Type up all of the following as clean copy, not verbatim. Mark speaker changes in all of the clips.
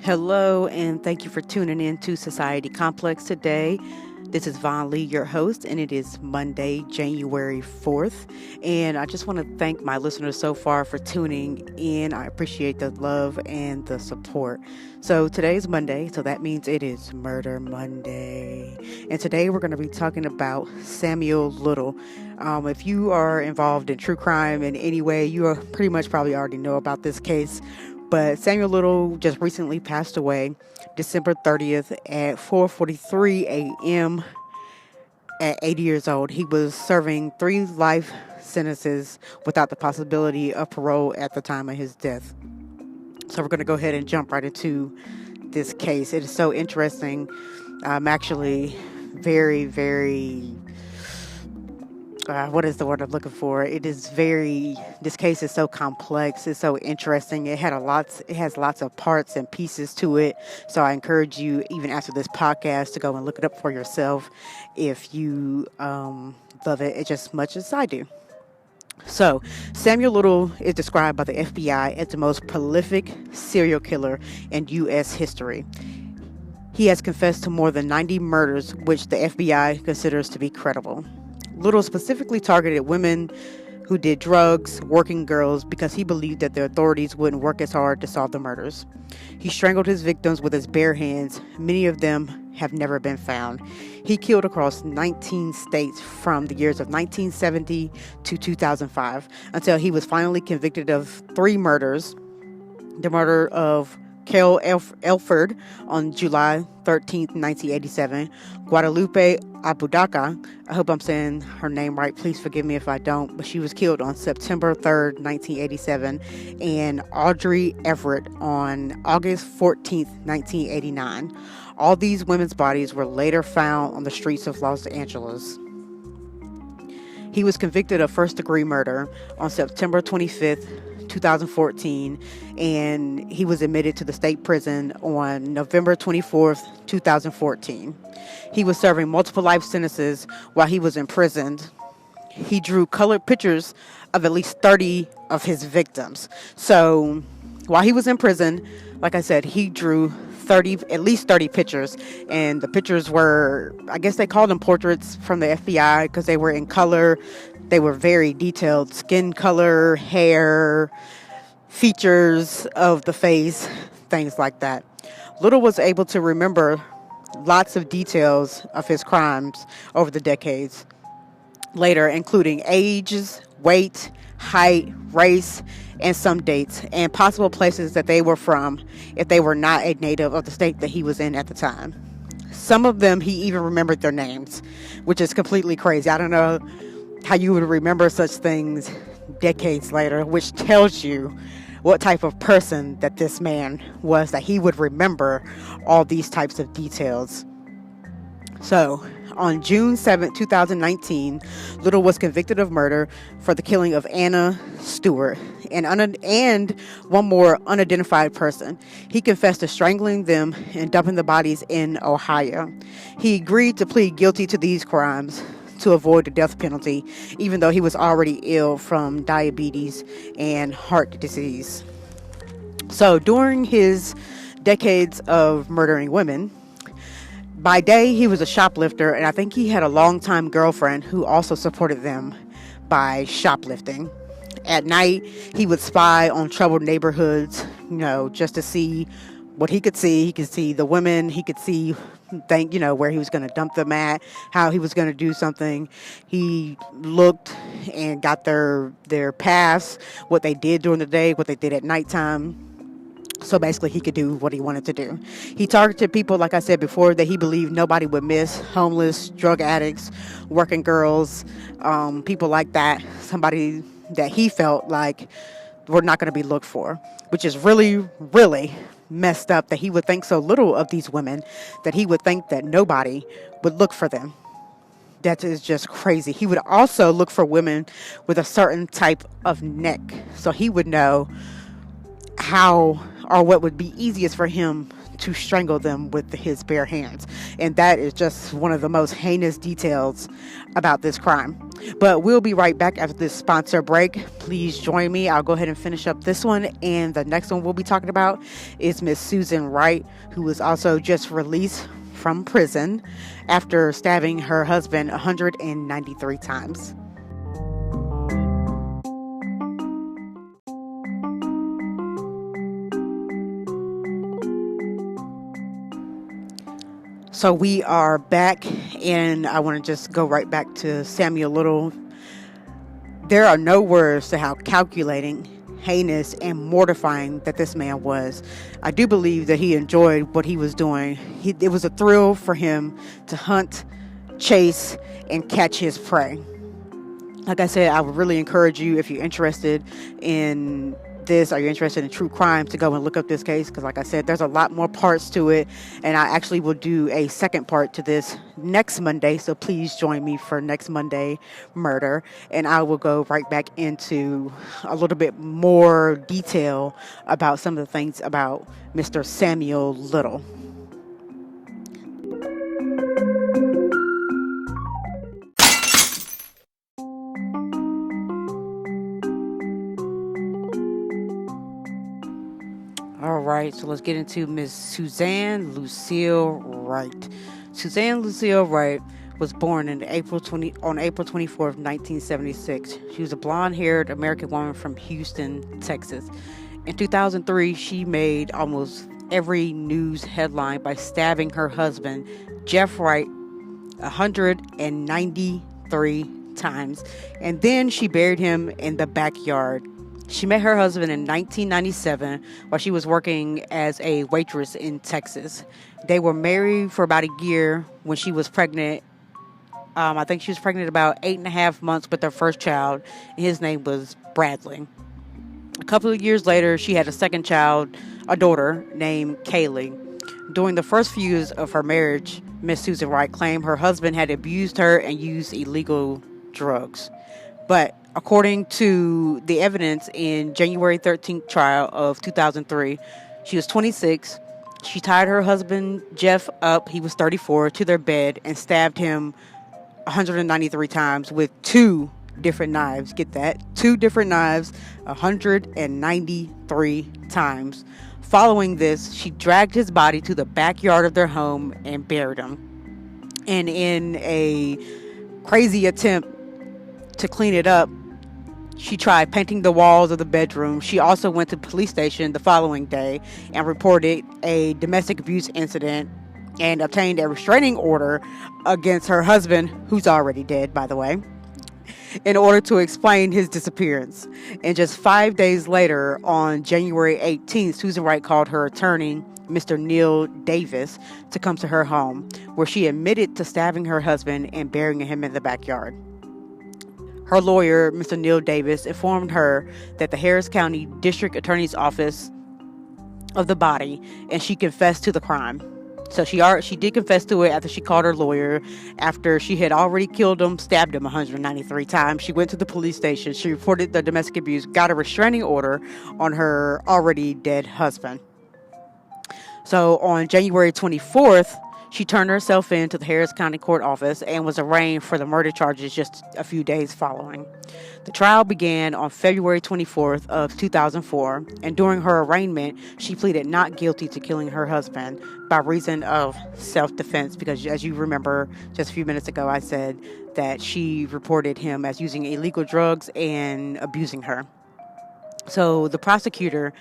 Speaker 1: Hello, and thank you for tuning in to Society Complex today. This is Von Lee, your host, and it is Monday, January 4th. And I just want to thank my listeners so far for tuning in. I appreciate the love and the support. So today is Monday, so that means it is Murder Monday. And today we're going to be talking about Samuel Little. If you are involved in true crime in any way, you are pretty much probably already know about this case. But Samuel Little just recently passed away December 30th at 4:43 a.m. at 80 years old. He was serving 3 life sentences without the possibility of parole at the time of his death. So we're going to go ahead and jump right into this case. It is so interesting. I'm actually very what is the word I'm looking for? This case is so complex. It's so interesting. It has lots of parts and pieces to it. So I encourage you, even after this podcast, to go and look it up for yourself if you love it just as much as I do. So, Samuel Little is described by the FBI as the most prolific serial killer in U.S. history. He has confessed to more than 90 murders, which the FBI considers to be credible. Little specifically targeted women who did drugs, working girls, because he believed that the authorities wouldn't work as hard to solve the murders. He strangled his victims with his bare hands. Many of them have never been found. He killed across 19 states from the years of 1970 to 2005 until he was finally convicted of 3 murders. The murder of Carol Elford on July 13th, 1987. Guadalupe Abudaca, I hope I'm saying her name right, please forgive me if I don't, but she was killed on September 3rd, 1987. And Audrey Everett on August 14th, 1989. All these women's bodies were later found on the streets of Los Angeles. He was convicted of first-degree murder on September 25th, 2014, and he was admitted to the state prison on November 24th, 2014. He was serving multiple life sentences while he was imprisoned. He drew colored pictures of at least 30 of his victims. So while he was in prison, like I said, he drew at least 30 pictures, and the pictures were, I guess they called them portraits from the FBI because they were in color. They were very detailed: skin color, hair, features of the face, things like that. Little was able to remember lots of details of his crimes over the decades later, including ages, weight, height, race, and some dates, and possible places that they were from if they were not a native of the state that he was in at the time. Some of them, he even remembered their names, which is completely crazy. I don't know how you would remember such things decades later, which tells you what type of person that this man was, that he would remember all these types of details. So, on June 7, 2019, Little was convicted of murder for the killing of Anna Stewart and one more unidentified person. He confessed to strangling them and dumping the bodies in Ohio. He agreed to plead guilty to these crimes to avoid the death penalty, even though he was already ill from diabetes and heart disease. So, during his decades of murdering women, by day, he was a shoplifter, and I think he had a longtime girlfriend who also supported them by shoplifting. At night, he would spy on troubled neighborhoods, just to see what he could see. He could see the women. He could see, where he was going to dump them at, how he was going to do something. He looked and got their past, what they did during the day, what they did at nighttime. So basically, he could do what he wanted to do. He targeted people, like I said before, that he believed nobody would miss: homeless, drug addicts, working girls, people like that. Somebody that he felt like were not going to be looked for, which is really, really messed up that he would think so little of these women, that he would think that nobody would look for them. That is just crazy. He would also look for women with a certain type of neck, so he would know how or what would be easiest for him to strangle them with his bare hands. And that is just one of the most heinous details about this crime. But we'll be right back after this sponsor break. Please join me. I'll go ahead and finish up this one. And the next one we'll be talking about is Miss Susan Wright, who was also just released from prison after stabbing her husband 193 times. So we are back, and I want to just go right back to Samuel Little. There are no words to how calculating, heinous, and mortifying that this man was. I do believe that he enjoyed what he was doing. It was a thrill for him to hunt, chase, and catch his prey. Like I said, I would really encourage you, if you're interested in this, or you're interested in true crime, to go and look up this case, because like I said, there's a lot more parts to it, and I actually will do a second part to this next Monday, so please join me for next Monday murder, and I will go right back into a little bit more detail about some of the things about Mr. Samuel Little. All right, so let's get into Miss Susan Lucille Wright. Susan Lucille Wright was born on April 24th, 1976. She was a blonde-haired American woman from Houston, Texas. In 2003, she made almost every news headline by stabbing her husband, Jeff Wright, 193 times, and then she buried him in the backyard. She met her husband in 1997 while she was working as a waitress in Texas. They were married for about a year when she was pregnant. I think she was pregnant about 8.5 months with their first child. His name was Bradley. A couple of years later, she had a second child, a daughter named Kaylee. During the first few years of her marriage, Miss Susan Wright claimed her husband had abused her and used illegal drugs. But according to the evidence in January 13th trial of 2003, she was 26. She tied her husband, Jeff, up, he was 34, to their bed and stabbed him 193 times with 2 different knives. Get that? 2 different knives, 193 times. Following this, she dragged his body to the backyard of their home and buried him. And in a crazy attempt to clean it up, she tried painting the walls of the bedroom. She also went to the police station the following day and reported a domestic abuse incident and obtained a restraining order against her husband, who's already dead, by the way, in order to explain his disappearance. And just 5 days later, on January 18th, Susan Wright called her attorney, Mr. Neil Davis, to come to her home, where she admitted to stabbing her husband and burying him in the backyard. Her lawyer, Mr. Neil Davis, informed her that the Harris County District Attorney's Office of the body, and she confessed to the crime. So she did confess to it after she called her lawyer, after she had already killed him, stabbed him 193 times. She went to the police station. She reported the domestic abuse, got a restraining order on her already dead husband. So on January 24th, she turned herself in to the Harris County Court office and was arraigned for the murder charges just a few days following. The trial began on February 24th of 2004, and during her arraignment, she pleaded not guilty to killing her husband by reason of self-defense, because as you remember just a few minutes ago, I said that she reported him as using illegal drugs and abusing her. So the prosecutor,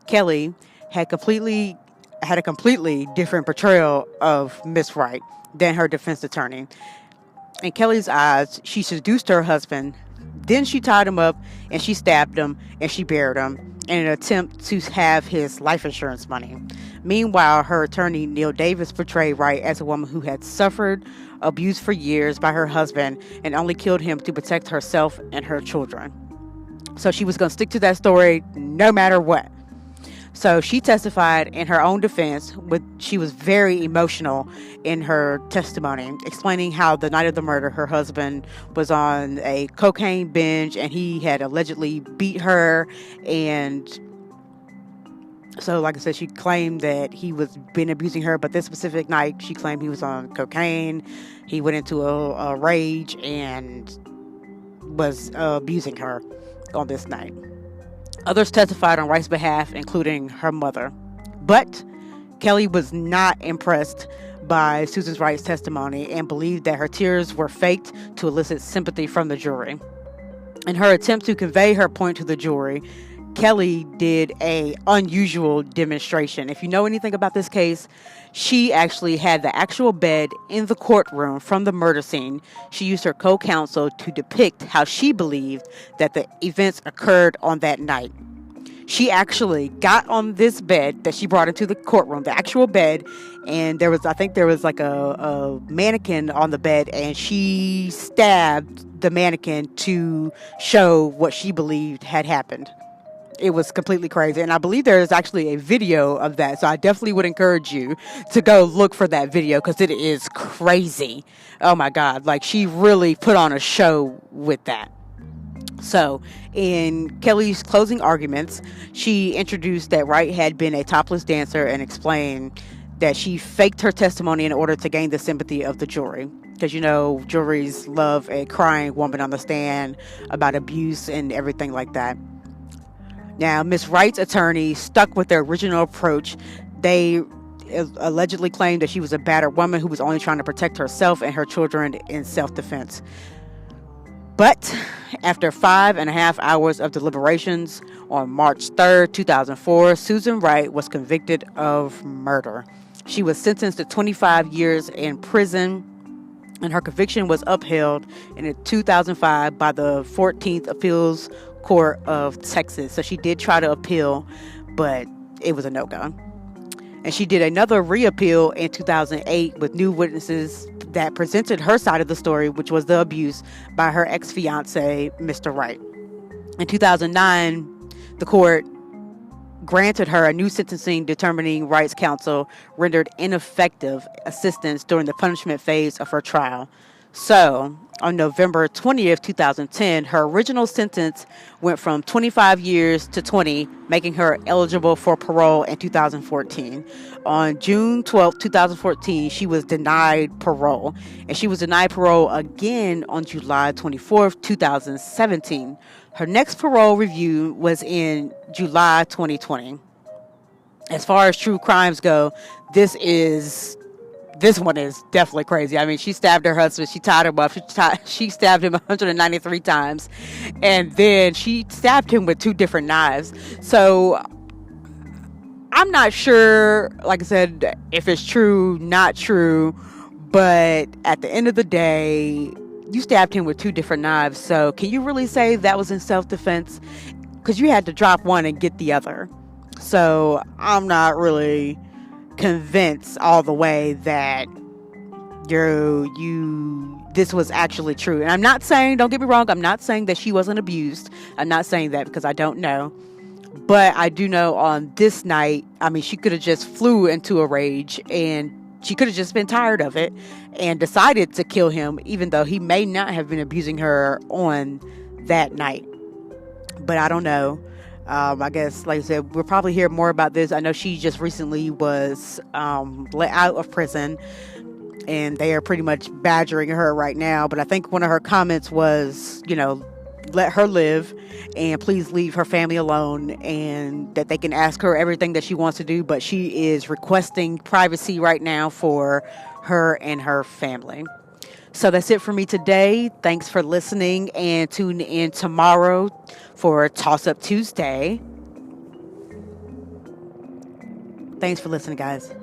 Speaker 1: Kelly, had a completely different portrayal of Miss Wright than her defense attorney. In Kelly's eyes, she seduced her husband, then she tied him up and she stabbed him and she buried him in an attempt to have his life insurance money. Meanwhile, her attorney, Neil Davis, portrayed Wright as a woman who had suffered abuse for years by her husband and only killed him to protect herself and her children. So she was going to stick to that story no matter what. So she testified in her own defense. She was very emotional in her testimony, explaining how the night of the murder, her husband was on a cocaine binge and he had allegedly beat her and So, like I said, she claimed that he was been abusing her, but this specific night, she claimed he was on cocaine. He went into a rage and was abusing her on this night. Others testified on Wright's behalf, including her mother. But Kelly was not impressed by Susan Wright's testimony and believed that her tears were faked to elicit sympathy from the jury. In her attempt to convey her point to the jury, Kelly did a unusual demonstration. If you know anything about this case, she actually had the actual bed in the courtroom from the murder scene. She used her co-counsel to depict how she believed that the events occurred on that night. She actually got on this bed that she brought into the courtroom, the actual bed, and I think there was like a mannequin on the bed, and she stabbed the mannequin to show what she believed had happened. It was completely crazy, and I believe there is actually a video of that, so I definitely would encourage you to go look for that video because it is crazy. Oh my God, like she really put on a show with that. So, in Kelly's closing arguments, she introduced that Wright had been a topless dancer and explained that she faked her testimony in order to gain the sympathy of the jury. Because, juries love a crying woman on the stand about abuse and everything like that. Now, Miss Wright's attorney stuck with their original approach. They allegedly claimed that she was a battered woman who was only trying to protect herself and her children in self-defense. But after 5.5 hours of deliberations on March 3rd, 2004, Susan Wright was convicted of murder. She was sentenced to 25 years in prison, and her conviction was upheld in 2005 by the 14th Appeals Court of Texas. So she did try to appeal, but it was a no-go. And she did another reappeal in 2008 with new witnesses that presented her side of the story, which was the abuse by her ex-fiance, Mr. Wright. In 2009, the court granted her a new sentencing, determining Wright's counsel rendered ineffective assistance during the punishment phase of her trial. So, on November 20th, 2010, her original sentence went from 25 years to 20, making her eligible for parole in 2014. On June 12th, 2014, she was denied parole, and she was denied parole again on July 24th, 2017. Her next parole review was in July 2020. As far as true crimes go, this one is definitely crazy. I mean, she stabbed her husband. She tied him up. She stabbed him 193 times. And then she stabbed him with 2 different knives. So I'm not sure, like I said, if it's true, not true. But at the end of the day, you stabbed him with 2 different knives. So can you really say that was in self-defense? Because you had to drop one and get the other. So I'm not really convinced all the way that this was actually true. And I'm not saying, don't get me wrong, I'm not saying that she wasn't abused. I'm not saying that because I don't know. But I do know on this night, I mean, she could have just flew into a rage, and she could have just been tired of it and decided to kill him, even though he may not have been abusing her on that night. But I don't know. I guess, like I said, we'll probably hear more about this. I know she just recently was let out of prison, and they are pretty much badgering her right now. But I think one of her comments was, let her live and please leave her family alone, and that they can ask her everything that she wants to do. But she is requesting privacy right now for her and her family. So that's it for me today. Thanks for listening, and tune in tomorrow for Toss Up Tuesday. Thanks for listening, guys.